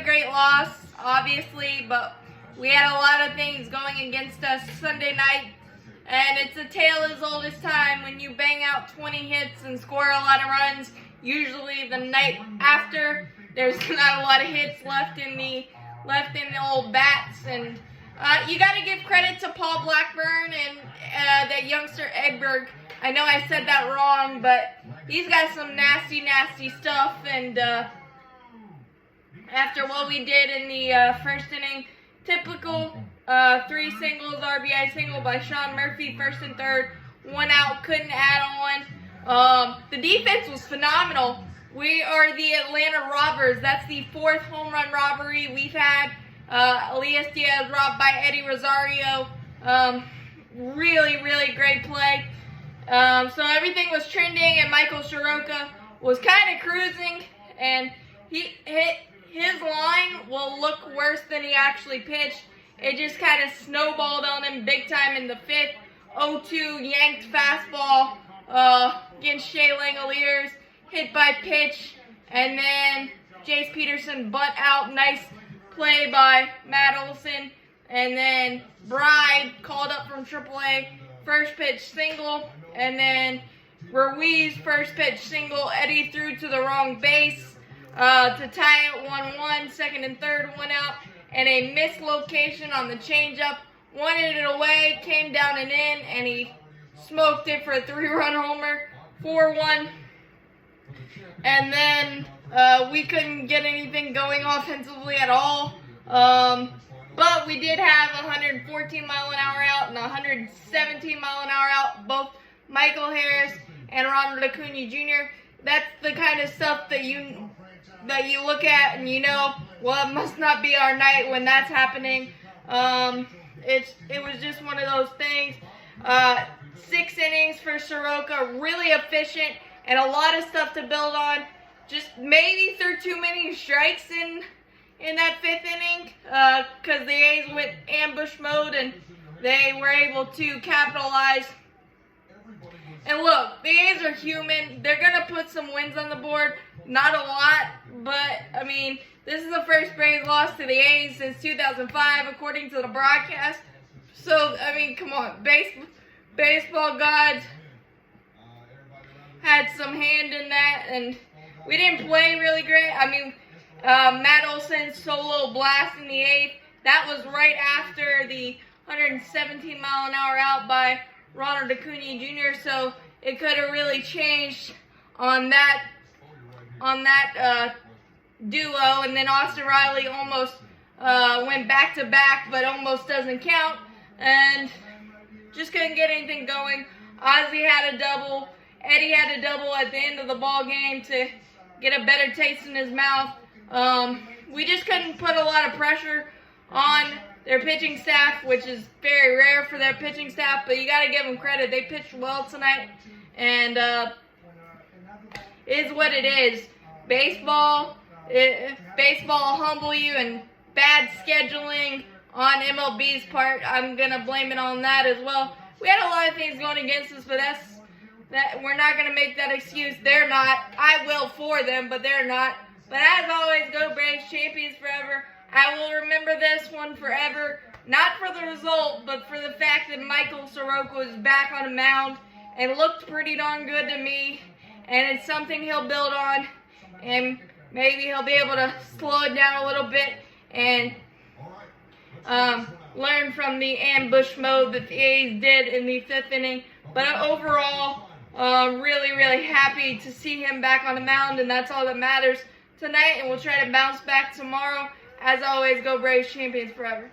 a great loss, obviously, but we had a lot of things going against us Sunday night. And it's a tale as old as time. When you bang out 20 hits and score a lot of runs, usually the night after, there's not a lot of hits left in the old bats. And you got to give credit to Paul Blackburn and that youngster Edberg. I know I said that wrong, but he's got some nasty, nasty stuff. And after what we did in the first inning, typical 3 singles, RBI single by Sean Murphy, first and third, 1 out, couldn't add on. The defense was phenomenal. We are the Atlanta Robbers. That's the 4th home run robbery we've had. Elias Diaz robbed by Eddie Rosario. Really, really great play. So everything was trending, and Michael Soroka was kind of cruising, and his line will look worse than he actually pitched. It just kind of snowballed on him big time in the 5th. 0-2 yanked fastball against Shea Langoliers, hit by pitch, and then Jace Peterson butt out. Nice play by Matt Olson, and then Bride called up from AAA, first pitch single, and then Ruiz first pitch single. Eddie threw to the wrong base to tie it 1-1, second and third, 1 out, and a mislocation on the changeup. Wanted it away, came down and in, and he smoked it for a 3-run homer, 4-1. And then we couldn't get anything going offensively at all. But we did have a 114-mile-an-hour out and a 117-mile-an-hour out, both Michael Harris and Ronald Acuna Jr. That's the kind of stuff that you look at and you know, well, it must not be our night when that's happening. It was just one of those things. 6 innings for Soroka, really efficient, and a lot of stuff to build on. Just maybe threw too many strikes in that 5th inning because the A's went ambush mode and they were able to capitalize. And look, the A's are human. They're going to put some wins on the board. Not a lot, but, I mean, this is the first Braves loss to the A's since 2005, according to the broadcast. So, I mean, come on. Baseball gods had some hand in that, and we didn't play really great. I mean, Matt Olson's solo blast in the 8th, that was right after the 117-mile-an-hour out by Ronald Acuna Jr., so it could have really changed on that duo. And then Austin Riley almost went back-to-back, but almost doesn't count, and just couldn't get anything going. Ozzie had a double. Eddie had a double at the end of the ball game to get a better taste in his mouth. We just couldn't put a lot of pressure on their pitching staff, which is very rare for their pitching staff, but you got to give them credit. They pitched well tonight, and is what it is. Baseball will humble you, and bad scheduling on MLB's part, I'm going to blame it on that as well. We had a lot of things going against us, but we're not going to make that excuse. They're not. I will for them, but they're not. But as always, go Braves, champions forever. I will remember this one forever, not for the result, but for the fact that Michael Soroka was back on the mound and looked pretty darn good to me, and it's something he'll build on, and maybe he'll be able to slow it down a little bit and learn from the ambush mode that the A's did in the 5th inning. But overall, really, really happy to see him back on the mound, and that's all that matters tonight, and we'll try to bounce back tomorrow. As always, go Braves, champions forever.